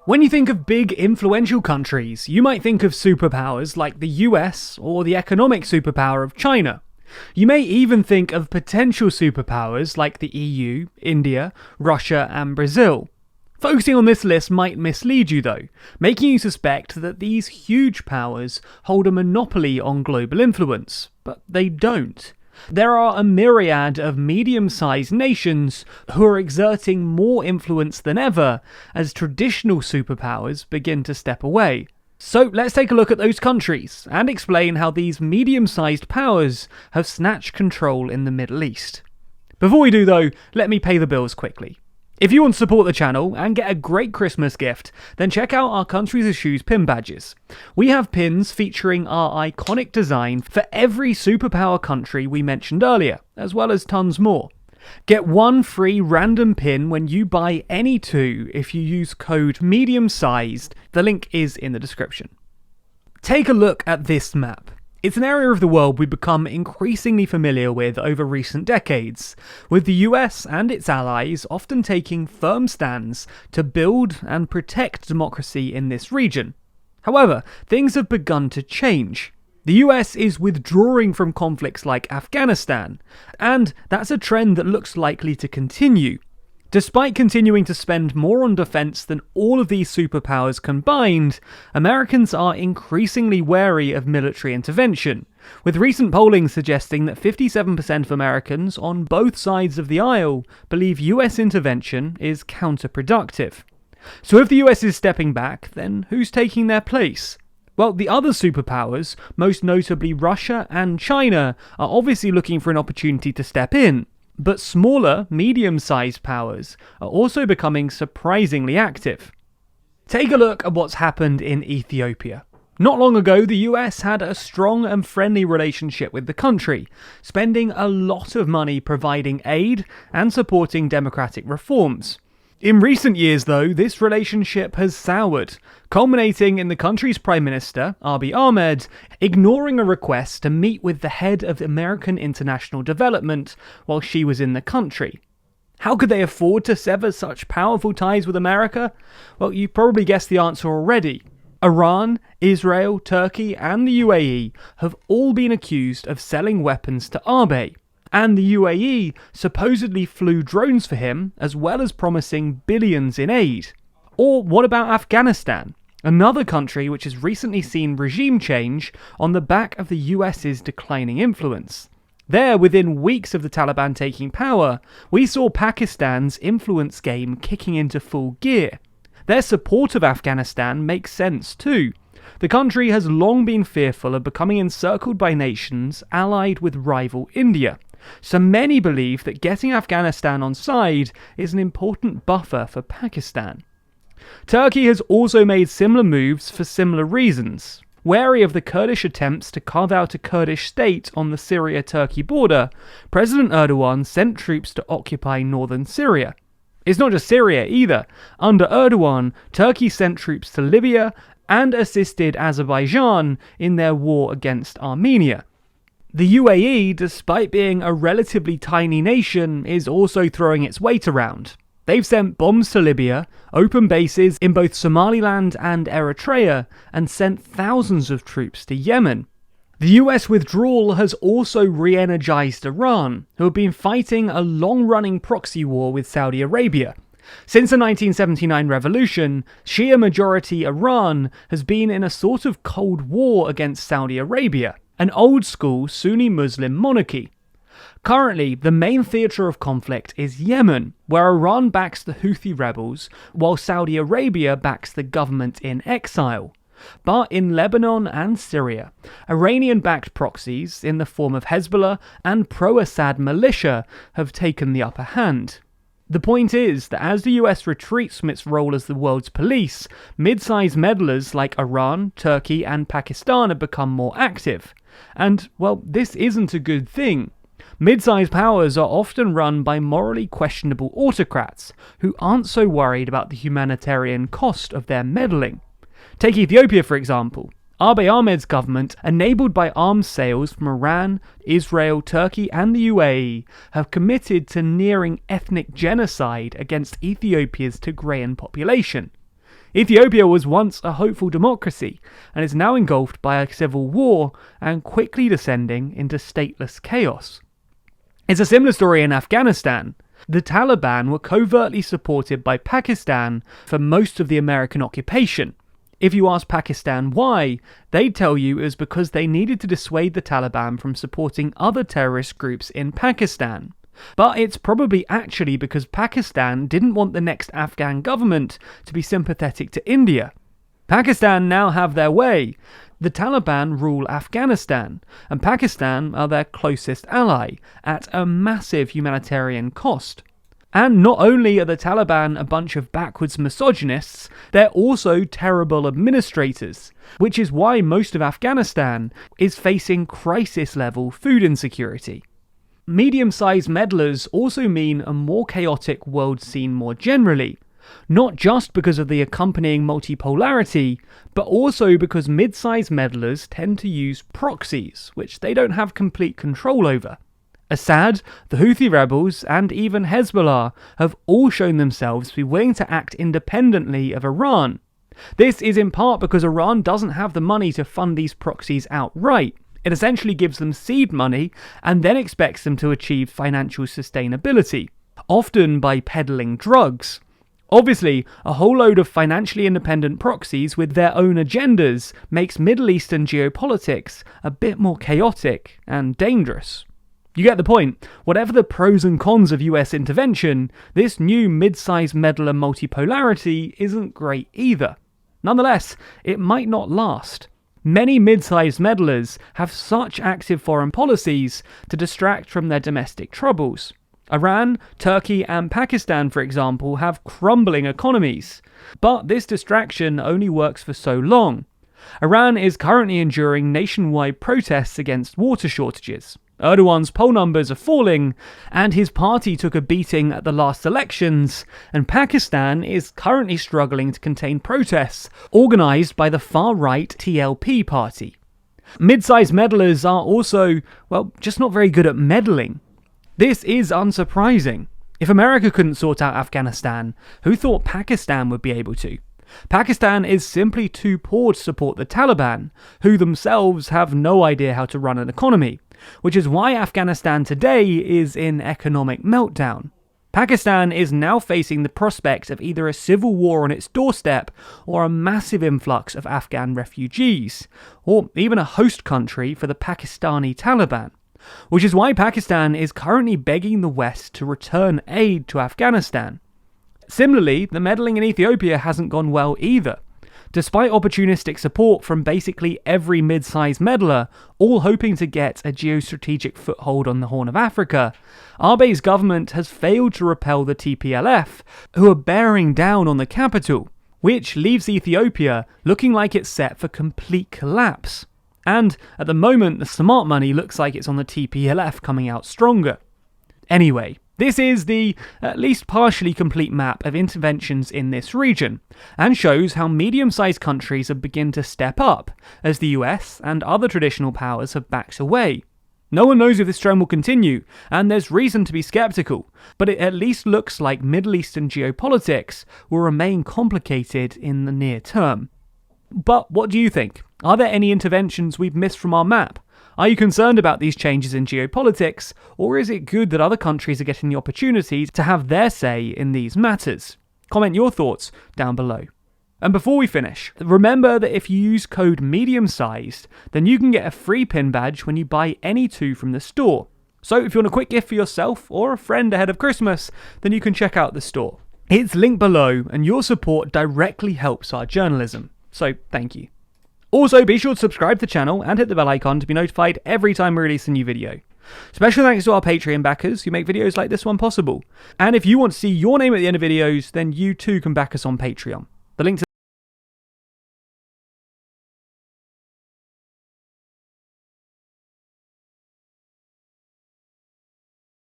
When you think of big, influential countries, you might think of superpowers like the US or the economic superpower of China. You may even think of potential superpowers like the EU, India, Russia, and Brazil. Focusing on this list might mislead you though, making you suspect that these huge powers hold a monopoly on global influence, but they don't. There are a myriad of medium-sized nations who are exerting more influence than ever as traditional superpowers begin to step away. So let's take a look at those countries and explain how these medium-sized powers have snatched control in the Middle East. Before we do though, let me pay the bills quickly. If you want to support the channel and get a great Christmas gift, then check out our Countries of Shoes pin badges. We have pins featuring our iconic design for every superpower country we mentioned earlier, as well as tons more. Get one free random pin when you buy any two if you use code MEDIUM-SIZED. The link is in the description. Take a look at this map. It's an area of the world we've become increasingly familiar with over recent decades, with the US and its allies often taking firm stands to build and protect democracy in this region. However, things have begun to change. The US is withdrawing from conflicts like Afghanistan, and that's a trend that looks likely to continue. Despite continuing to spend more on defense than all of these superpowers combined, Americans are increasingly wary of military intervention, with recent polling suggesting that 57% of Americans on both sides of the aisle believe US intervention is counterproductive. So if the US is stepping back, then who's taking their place? Well, the other superpowers, most notably Russia and China, are obviously looking for an opportunity to step in. But smaller, medium-sized powers are also becoming surprisingly active. Take a look at what's happened in Ethiopia. Not long ago, the US had a strong and friendly relationship with the country, spending a lot of money providing aid and supporting democratic reforms. In recent years, though, this relationship has soured, culminating in the country's Prime Minister, Abiy Ahmed, ignoring a request to meet with the head of American International Development while she was in the country. How could they afford to sever such powerful ties with America? Well, you've probably guessed the answer already. Iran, Israel, Turkey, and the UAE have all been accused of selling weapons to Abiy. And the UAE supposedly flew drones for him, as well as promising billions in aid. Or what about Afghanistan? Another country which has recently seen regime change on the back of the US's declining influence. There, within weeks of the Taliban taking power, we saw Pakistan's influence game kicking into full gear. Their support of Afghanistan makes sense too. The country has long been fearful of becoming encircled by nations allied with rival India. So many believe that getting Afghanistan on side is an important buffer for Pakistan. Turkey has also made similar moves for similar reasons. Wary of the Kurdish attempts to carve out a Kurdish state on the Syria-Turkey border, President Erdogan sent troops to occupy northern Syria. It's not just Syria either. Under Erdogan, Turkey sent troops to Libya and assisted Azerbaijan in their war against Armenia. The UAE, despite being a relatively tiny nation, is also throwing its weight around. They've sent bombs to Libya, opened bases in both Somaliland and Eritrea, and sent thousands of troops to Yemen. The US withdrawal has also re-energized Iran, who have been fighting a long-running proxy war with Saudi Arabia. Since the 1979 revolution, Shia-majority Iran has been in a sort of cold war against Saudi Arabia, an old-school Sunni Muslim monarchy. Currently, the main theatre of conflict is Yemen, where Iran backs the Houthi rebels, while Saudi Arabia backs the government in exile. But in Lebanon and Syria, Iranian-backed proxies in the form of Hezbollah and pro-Assad militia have taken the upper hand. The point is that as the US retreats from its role as the world's police, mid-sized meddlers like Iran, Turkey, and Pakistan have become more active. And, well, this isn't a good thing. Mid-sized powers are often run by morally questionable autocrats who aren't so worried about the humanitarian cost of their meddling. Take Ethiopia, for example. Abiy Ahmed's government, enabled by arms sales from Iran, Israel, Turkey and the UAE, have committed to nearing ethnic genocide against Ethiopia's Tigrayan population. Ethiopia was once a hopeful democracy and is now engulfed by a civil war and quickly descending into stateless chaos. It's a similar story in Afghanistan. The Taliban were covertly supported by Pakistan for most of the American occupation. If you ask Pakistan why, they'd tell you it was because they needed to dissuade the Taliban from supporting other terrorist groups in Pakistan. But it's probably actually because Pakistan didn't want the next Afghan government to be sympathetic to India. Pakistan now have their way. The Taliban rule Afghanistan, and Pakistan are their closest ally, at a massive humanitarian cost. And not only are the Taliban a bunch of backwards misogynists, they're also terrible administrators, which is why most of Afghanistan is facing crisis-level food insecurity. Medium-sized meddlers also mean a more chaotic world scene more generally, not just because of the accompanying multipolarity, but also because mid-sized meddlers tend to use proxies, which they don't have complete control over. Assad, the Houthi rebels, and even Hezbollah have all shown themselves to be willing to act independently of Iran. This is in part because Iran doesn't have the money to fund these proxies outright. It essentially gives them seed money and then expects them to achieve financial sustainability, often by peddling drugs. Obviously, a whole load of financially independent proxies with their own agendas makes Middle Eastern geopolitics a bit more chaotic and dangerous. You get the point. Whatever the pros and cons of US intervention, this new mid-sized meddler multipolarity isn't great either. Nonetheless, it might not last. Many mid-sized meddlers have such active foreign policies to distract from their domestic troubles. Iran, Turkey, and Pakistan, for example, have crumbling economies. But this distraction only works for so long. Iran is currently enduring nationwide protests against water shortages. Erdogan's poll numbers are falling, and his party took a beating at the last elections, and Pakistan is currently struggling to contain protests organised by the far-right TLP party. Mid-sized meddlers are also, just not very good at meddling. This is unsurprising. If America couldn't sort out Afghanistan, who thought Pakistan would be able to? Pakistan is simply too poor to support the Taliban, who themselves have no idea how to run an economy, which is why Afghanistan today is in economic meltdown. Pakistan is now facing the prospect of either a civil war on its doorstep or a massive influx of Afghan refugees, or even a host country for the Pakistani Taliban, which is why Pakistan is currently begging the West to return aid to Afghanistan. Similarly, the meddling in Ethiopia hasn't gone well either. Despite opportunistic support from basically every mid-sized meddler, all hoping to get a geostrategic foothold on the Horn of Africa, Abey's government has failed to repel the TPLF, who are bearing down on the capital, which leaves Ethiopia looking like it's set for complete collapse. And at the moment, the smart money looks like it's on the TPLF coming out stronger. Anyway, this is the at least partially complete map of interventions in this region, and shows how medium-sized countries have begun to step up, as the US and other traditional powers have backed away. No one knows if this trend will continue, and there's reason to be skeptical, but it at least looks like Middle Eastern geopolitics will remain complicated in the near term. But what do you think? Are there any interventions we've missed from our map? Are you concerned about these changes in geopolitics, or is it good that other countries are getting the opportunity to have their say in these matters? Comment your thoughts down below. And before we finish, remember that if you use code MEDIUM-SIZED, then you can get a free pin badge when you buy any two from the store. So if you want a quick gift for yourself or a friend ahead of Christmas, then you can check out the store. It's linked below, and your support directly helps our journalism. So thank you. Also, be sure to subscribe to the channel and hit the bell icon to be notified every time we release a new video. Special thanks to our Patreon backers who make videos like this one possible. And if you want to see your name at the end of videos, then you too can back us on Patreon. The link to